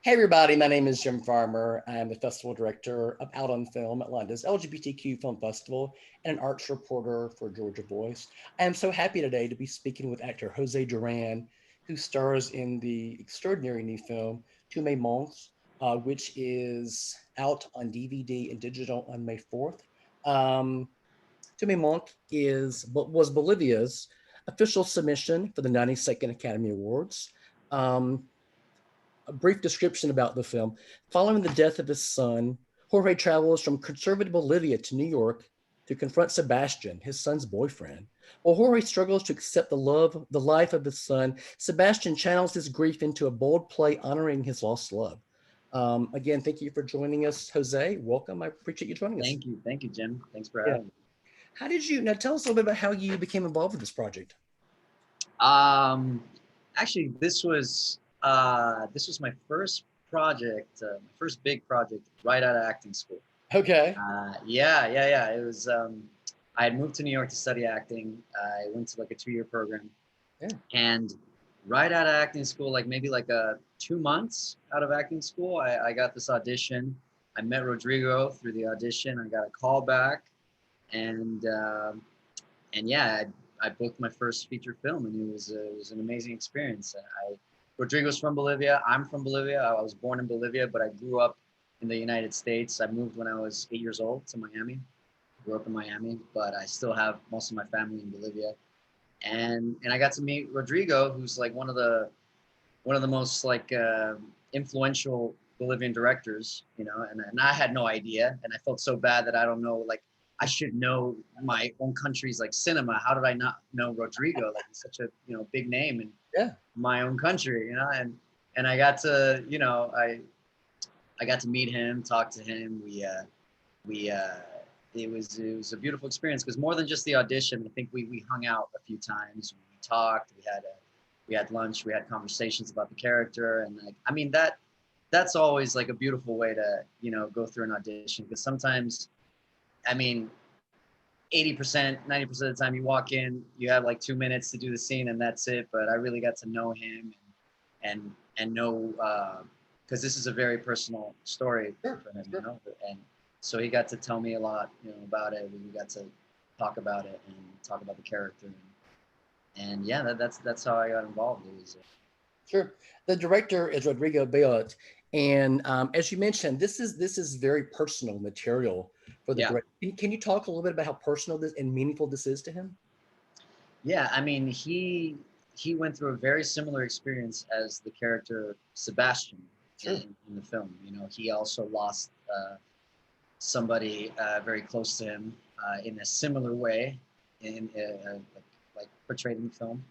Hey everybody, my name is Jim Farmer. I'm the festival director of Out on Film, Atlanta's LGBTQ Film Festival, and an arts reporter for Georgia Voice. I am so happy today to be speaking with actor Jose Duran, who stars in the extraordinary new film Me Manques, which is out on DVD and digital on May 4th. Um, Me Manques was Bolivia's official submission for the 92nd Academy Awards. Um, a brief description about the film. Following the death of his son, Jorge travels from conservative Bolivia to New York to confront Sebastian, his son's boyfriend. While Jorge struggles to accept the life of his son, Sebastian channels his grief into a bold play honoring his lost love. Again, thank you for joining us, Jose. Welcome. I appreciate you joining us. Thank you, Jim. Thanks for Yeah. having me. How did you now tell us a little bit about how you became involved with this project? Um, Actually, this was my first project, my first big project right out of acting school. Okay. Yeah. It was. I had moved to New York to study acting. I went to like a 2-year program, Yeah. and right out of acting school, like maybe like 2 months out of acting school, I got this audition. I met Rodrigo through the audition. I got a call back, and yeah, I booked my first feature film, and it was an amazing experience. Rodrigo's from Bolivia. I'm from Bolivia. I was born in Bolivia, but I grew up in the United States. I moved when I was 8 years old to Miami. Grew up in Miami, but I still have most of my family in Bolivia. And I got to meet Rodrigo, who's like one of the most like influential Bolivian directors, and I had no idea, and I felt so bad that I don't know, like I should know my own country's like cinema. How did I not know Rodrigo? Like he's such a big name in Yeah. my own country, and I got to I got to meet him, talk to him. We it was a beautiful experience because more than just the audition, I think we hung out a few times. We talked. We had lunch. We had conversations about the character, and like I mean that's always like a beautiful way to go through an audition because sometimes, I mean, 80%, 90% of the time you walk in, you have like 2 minutes to do the scene and that's it. But I really got to know him and know because this is a very personal story Sure. for him, Sure. and so he got to tell me a lot, about it. We got to talk about it and talk about the character, and yeah, that's how I got involved. It was Sure. The director is Rodrigo Bayot, and as you mentioned, this is very personal material for the yeah, director. Can you talk a little bit about how personal this and meaningful this is to him? yeah. I mean, he went through a very similar experience as the character Sebastian Sure. in the film. He also lost somebody very close to him in a similar way, in like portrayed in the film.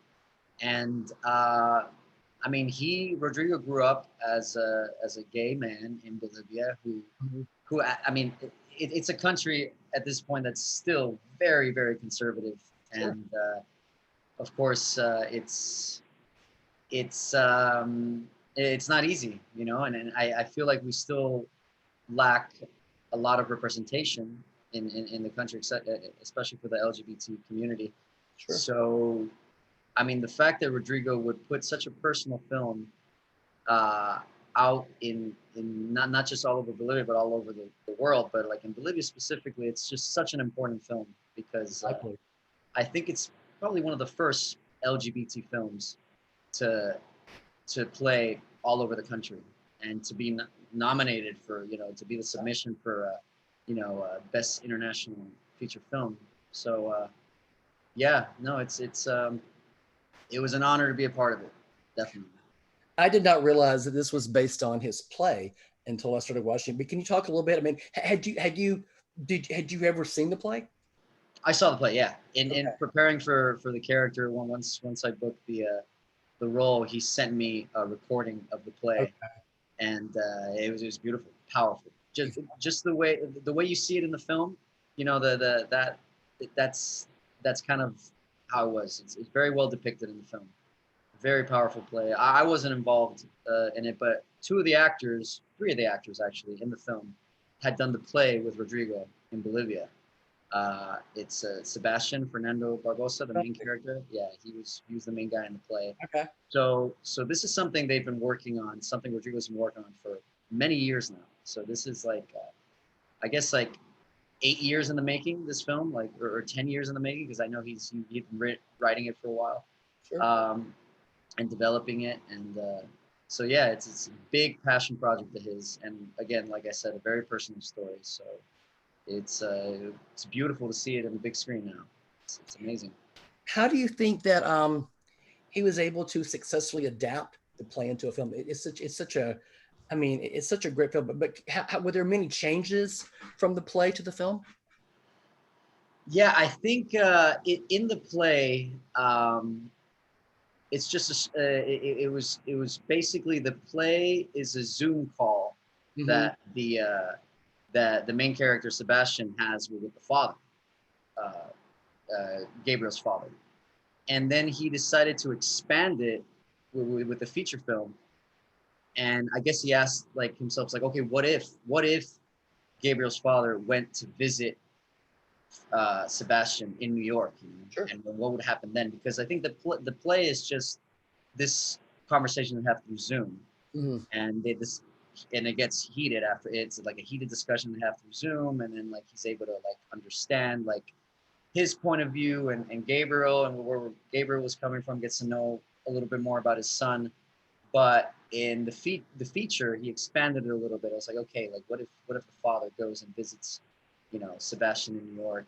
And I mean, Rodrigo grew up as a gay man in Bolivia Mhm. who I mean, it's a country at this point that's still very very conservative, Sure. and of course it's it's not easy, and I feel like we still lack a lot of representation in the country, especially for the LGBT community. Sure. So, I mean, the fact that Rodrigo would put such a personal film uh, out in not just all over Bolivia, but all over the world, but like in Bolivia specifically, it's just such an important film because Exactly. I think it's probably one of the first LGBT films to to play all over the country and to be nominated for to be the submission for best international feature film. So yeah, no, it was an honor to be a part of it, definitely. I did not realize that this was based on his play until I started watching. But can you talk a little bit? I mean, had you ever seen the play? I saw the play, yeah. In Okay. preparing for the character, once I booked the role, he sent me a recording of the play, Okay. and it was beautiful, powerful. Just the way you see it in the film, that's that's kind of how it was. It's very well depicted in the film. Very powerful play. I wasn't involved in it, but three of the actors actually in the film, had done the play with Rodrigo in Bolivia. It's Sebastian Fernando Barbosa, the main Okay. character. Yeah, he was the main guy in the play. Okay. So this is something they've been working on, something Rodrigo's been working on for many years now. So this is like, I guess like 8 years in the making. This film, like, or 10 years in the making, because I know he'd been writing it for a while, Sure. um, and developing it. And so yeah, it's a big passion project of his. And again, like I said, a very personal story. So it's beautiful to see it on the big screen now. It's amazing. How do you think that he was able to successfully adapt the play into a film? It's such a, I mean, it's such a great film. But were there many changes from the play to the film? Yeah, I think in the play, it's just it was basically the play is a Zoom call Mm-hmm. that the main character Sebastian has with the father, Gabriel's father, and then he decided to expand it with the feature film. And I guess he asked like himself, like, okay, what if Gabriel's father went to visit Sebastian in New York, Sure. and what would happen then? Because I think the play is just this conversation they have through Zoom, Mm-hmm. and it gets heated after. It's like a heated discussion they have through Zoom, and then like he's able to like understand like his point of view, and Gabriel, and where Gabriel was coming from, gets to know a little bit more about his son. But in the feature, he expanded it a little bit. I was like, okay, like what if the father goes and visits, Sebastian in New York,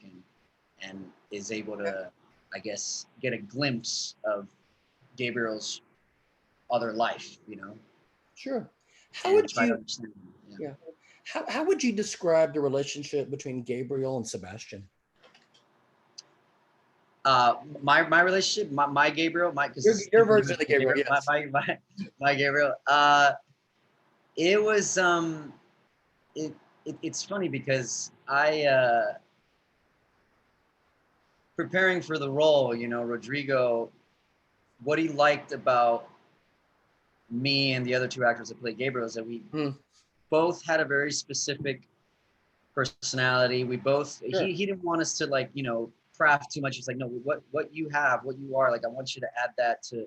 and is able to, I guess, get a glimpse of Gabriel's other life, Sure. How and would try to you, understand him. Yeah. yeah, how would you describe the relationship between Gabriel and Sebastian? My relationship, my Gabriel, my because Your, it's your different version than of the Gabriel, Gabriel, yes. my Gabriel. It was it, it's funny because I preparing for the role, Rodrigo, what he liked about me and the other two actors that played Gabriel is that we Mm, both had a very specific personality. We both sure. he didn't want us to like, craft too much. He's like, no, what you have, what you are, like I want you to add that to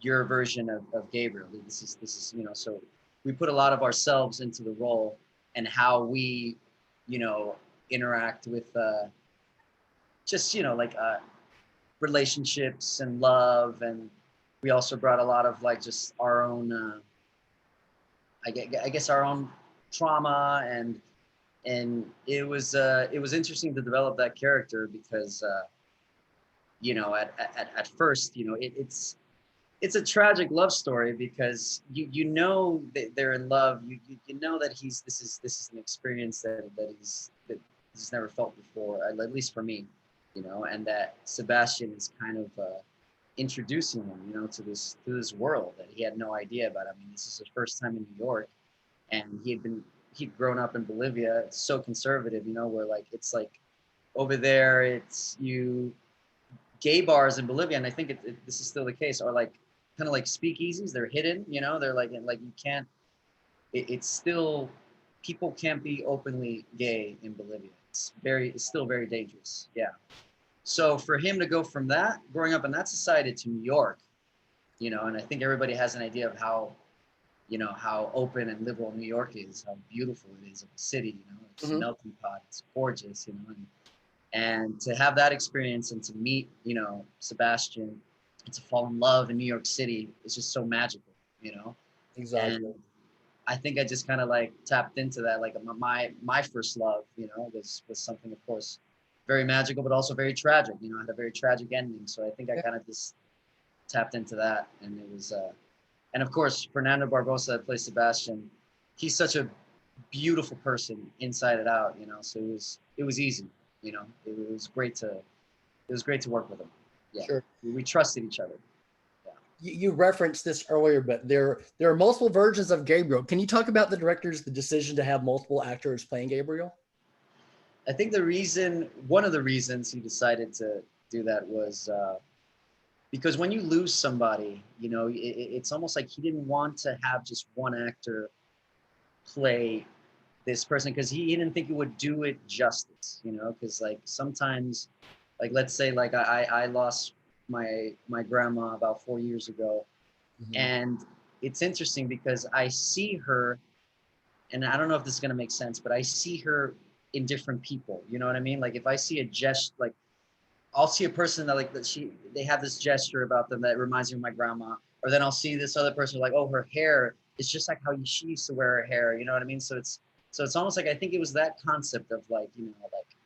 your version of Gabriel. This is, so we put a lot of ourselves into the role and how we, you know, interact with just, like relationships and love. And we also brought a lot of like just our own I guess our own trauma. And it was interesting to develop that character because at first, it's a tragic love story because that they're in love. You know that this is an experience that he's never felt before, at least for me, and that Sebastian is kind of introducing him, to this world that he had no idea about. I mean, this is his first time in New York, and he'd grown up in Bolivia. It's so conservative, where like it's like over there, it's you gay bars in Bolivia, and I think this is still the case, are like kind of like speakeasies. They're hidden, they're like you can't. It's still people can't be openly gay in Bolivia. It's still very dangerous. Yeah. So for him to go from that, growing up in that society, to New York, and I think everybody has an idea of how open and liberal New York is, how beautiful it is of a city. It's a Hmm. melting pot. It's gorgeous. And to have that experience and to meet, Sebastian, and to fall in love in New York City is just so magical, Exactly. And I think I just kind of like tapped into that. Like my first love, was something, of course, very magical, but also very tragic. I had a very tragic ending. So I think I Yeah. kind of just tapped into that. And it was, and of course, Fernando Barbosa that plays Sebastian, he's such a beautiful person inside and out, so it was easy, it was great to work with him. Yeah. Sure. We trusted each other. Yeah. You referenced this earlier, but there are multiple versions of Gabriel. Can you talk about the director's the decision to have multiple actors playing Gabriel? I think one of the reasons he decided to do that was because when you lose somebody, it's almost like he didn't want to have just one actor play this person, because he didn't think it would do it justice, you know, because like sometimes, like let's say like I lost my grandma about 4 years ago, Mhm. and it's interesting because I see her, and I don't know if this is gonna make sense, but I see her in different people. You know what I mean? Like if I see a gesture, like I'll see a person that like that they have this gesture about them that reminds me of my grandma, or then I'll see this other person like, oh, her hair is just like how she used to wear her hair. You know what I mean? So it's almost like I think it was that concept of like, you know, like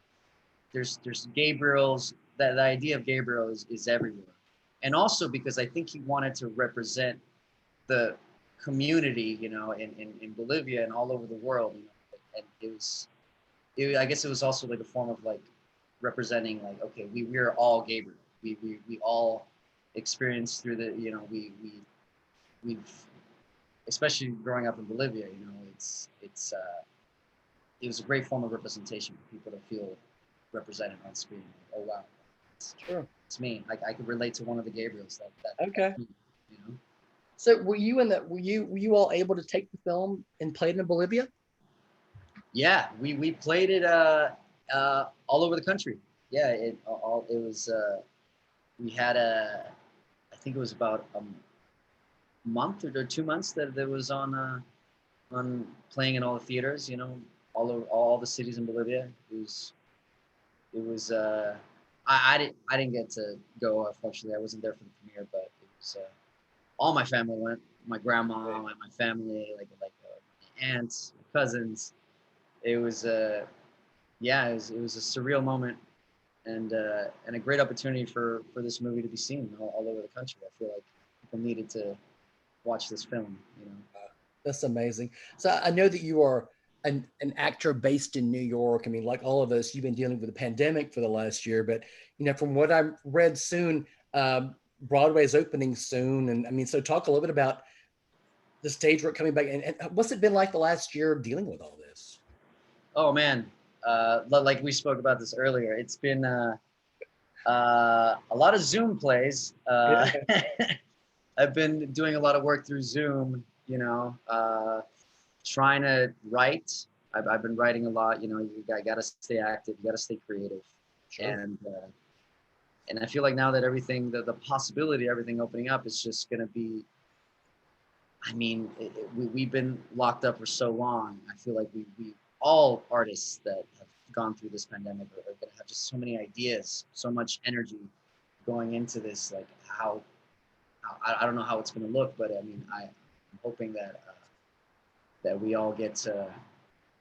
there's Gabriel's, that the idea of Gabriel is everywhere, and also because I think he wanted to represent the community, you know, in Bolivia and all over the world, you know, and I guess it was also like a form of like representing like, okay, we're all Gabriel. We all experience through the, you know, we've, especially growing up in Bolivia, you know, it was a great form of representation for people to feel represented on screen. Like, oh wow, it's, Sure. it's me. I could relate to one of the Gabriels. Okay. That's me, you know. So were you all able to take the film and play it in Bolivia? Yeah, we played it all over the country. Yeah, it was we had I think it was about a month or 2 months that there was on playing in all the theaters. You know, all over all the cities in Bolivia. It was I didn't get to go, unfortunately. I wasn't there for the premiere, but it was all my family went. My grandma, my family, my aunts, cousins. It was yeah, it was a surreal moment, and a great opportunity for this movie to be seen all over the country. I feel like people needed to watch this film. You know. That's amazing. So I know that you are an actor based in New York. I mean, like all of us, you've been dealing with the pandemic for the last year, but from what I read soon, Broadway's opening soon. And I mean, so talk a little bit about the stage work coming back, and what's it been like the last year dealing with all this? Oh man, like we spoke about this earlier, it's been a lot of Zoom plays. Yeah, I've been doing a lot of work through Zoom. You know, trying to write. I've been writing a lot. You know, got to stay active. You got to stay creative, sure. and I feel like now that everything, the possibility, everything opening up is just going to be. I mean, we've been locked up for so long. I feel like we all artists that have gone through this pandemic are going to have just so many ideas, so much energy going into this. Like I don't know how it's going to look, but I mean, I'm hoping that we all get to,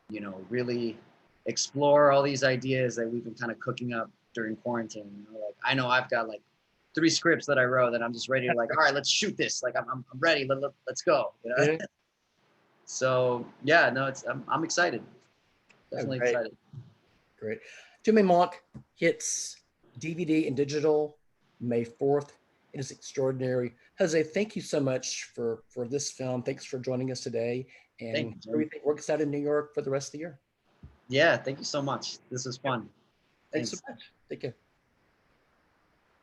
you know, really explore all these ideas that we've been kind of cooking up during quarantine. You know, like I know I've got like 3 scripts that I wrote that I'm just ready to like, all right, let's shoot this. Like I'm ready. Let's go. You know. Yeah. So yeah, no, I'm excited. Oh, Definitely great, excited. great. Me Manques hits DVD and digital May 4th. It is extraordinary. Jose, thank you so much for this film. Thanks for joining us today, Thank and you, Jim. everything works out in New York for the rest of the year. Yeah, thank you so much. This was fun. Thanks so Thanks. much. Take care.